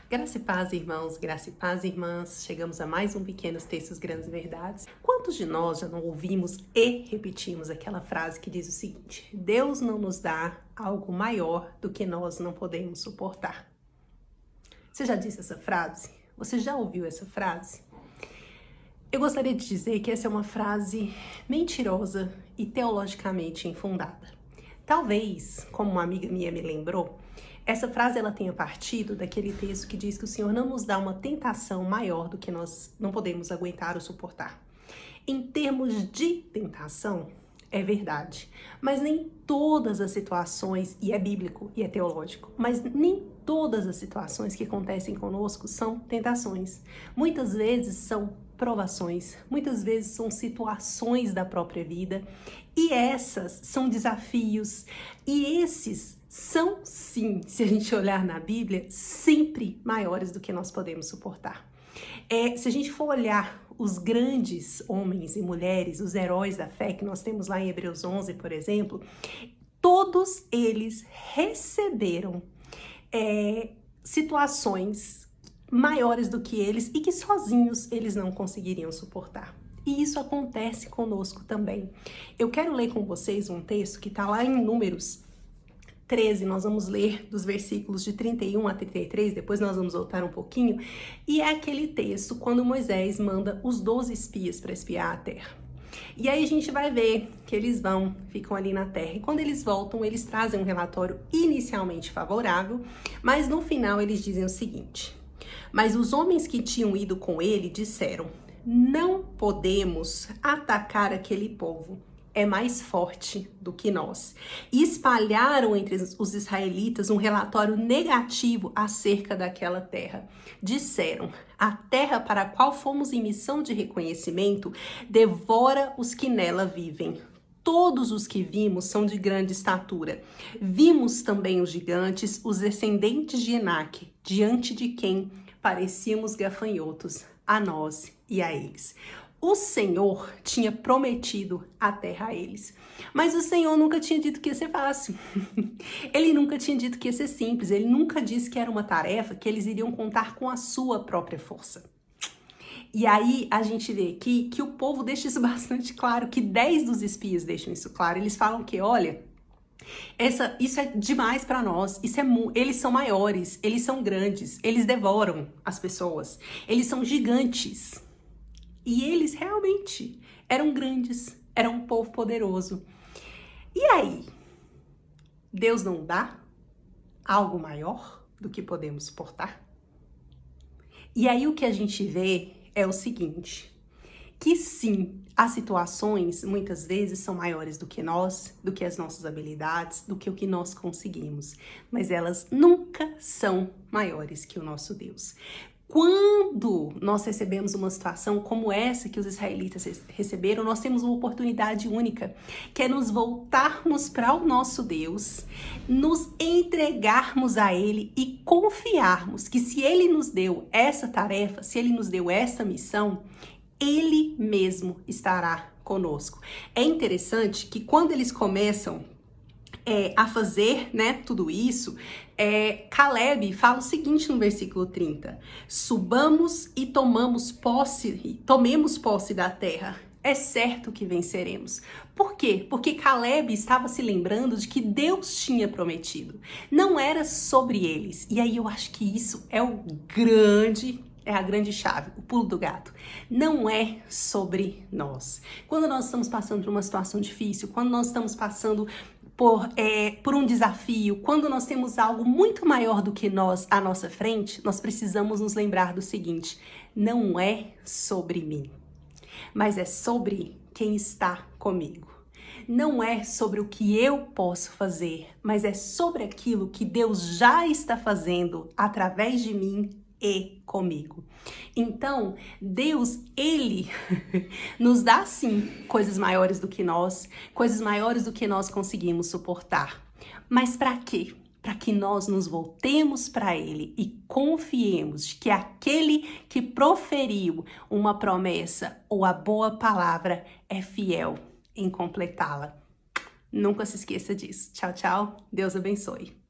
Graça e paz, irmãos, graça e paz, irmãs. Chegamos a mais um Pequenos Textos, Grandes Verdades. Quantos de nós já não ouvimos e repetimos aquela frase que diz o seguinte: Deus não nos dá algo maior do que nós não podemos suportar? Você já disse essa frase? Você já ouviu essa frase? Eu gostaria de dizer que essa é uma frase mentirosa e teologicamente infundada. Talvez, como uma amiga minha me lembrou, essa frase ela tenha partido daquele texto que diz que o Senhor não nos dá uma tentação maior do que nós não podemos aguentar ou suportar. Em termos de tentação, é verdade, mas nem todas as situações, e é bíblico e é teológico, mas nem todas as situações que acontecem conosco são tentações. Muitas vezes são provações, muitas vezes são situações da própria vida, e essas são desafios, e esses são sim, se a gente olhar na Bíblia, sempre maiores do que nós podemos suportar. Se a gente for olhar os grandes homens e mulheres, os heróis da fé que nós temos lá em Hebreus 11, por exemplo, todos eles receberam situações maiores do que eles e que sozinhos eles não conseguiriam suportar. E isso acontece conosco também. Eu quero ler com vocês um texto que está lá em Números 13, nós vamos ler dos versículos de 31 a 33, depois nós vamos voltar um pouquinho, e é aquele texto quando Moisés manda os 12 espias para espiar a terra. E aí a gente vai ver que eles ficam ali na terra, e quando eles voltam, eles trazem um relatório inicialmente favorável, mas no final eles dizem o seguinte: mas os homens que tinham ido com ele disseram, não podemos atacar aquele povo, é mais forte do que nós. E espalharam entre os israelitas um relatório negativo acerca daquela terra. Disseram, a terra para a qual fomos em missão de reconhecimento devora os que nela vivem. Todos os que vimos são de grande estatura. Vimos também os gigantes, os descendentes de Enaque, diante de quem parecíamos gafanhotos, a nós e a eles. O Senhor tinha prometido a terra a eles, mas o Senhor nunca tinha dito que ia ser fácil. Ele nunca tinha dito que ia ser simples, ele nunca disse que era uma tarefa que eles iriam contar com a sua própria força. E aí a gente vê aqui que o povo deixa isso bastante claro, que 10 dos espias deixam isso claro. Eles falam que, olha, isso é demais para nós, eles são maiores, eles são grandes, eles devoram as pessoas, eles são gigantes. E eles realmente eram grandes, eram um povo poderoso. E aí, Deus não dá algo maior do que podemos suportar? E aí o que a gente vê é o seguinte, que sim, as situações muitas vezes são maiores do que nós, do que as nossas habilidades, do que o que nós conseguimos, mas elas nunca são maiores que o nosso Deus. Quando nós recebemos uma situação como essa que os israelitas receberam, nós temos uma oportunidade única, que é nos voltarmos para o nosso Deus, nos entregarmos a Ele e confiarmos que se Ele nos deu essa tarefa, se Ele nos deu essa missão, Ele mesmo estará conosco. É interessante que quando eles começam a fazer, tudo isso, Caleb fala o seguinte no versículo 30, subamos e tomemos posse da terra, é certo que venceremos. Por quê? Porque Caleb estava se lembrando de que Deus tinha prometido, não era sobre eles, e aí eu acho que isso é a grande chave, o pulo do gato. Não é sobre nós. Quando nós estamos passando por uma situação difícil, quando nós estamos passando por um desafio, quando nós temos algo muito maior do que nós à nossa frente, nós precisamos nos lembrar do seguinte, não é sobre mim, mas é sobre quem está comigo. Não é sobre o que eu posso fazer, mas é sobre aquilo que Deus já está fazendo através de mim e comigo. Então, Deus, Ele nos dá sim coisas maiores do que nós conseguimos suportar. Mas para quê? Para que nós nos voltemos para Ele e confiemos que aquele que proferiu uma promessa ou a boa palavra é fiel em completá-la. Nunca se esqueça disso. Tchau, tchau. Deus abençoe.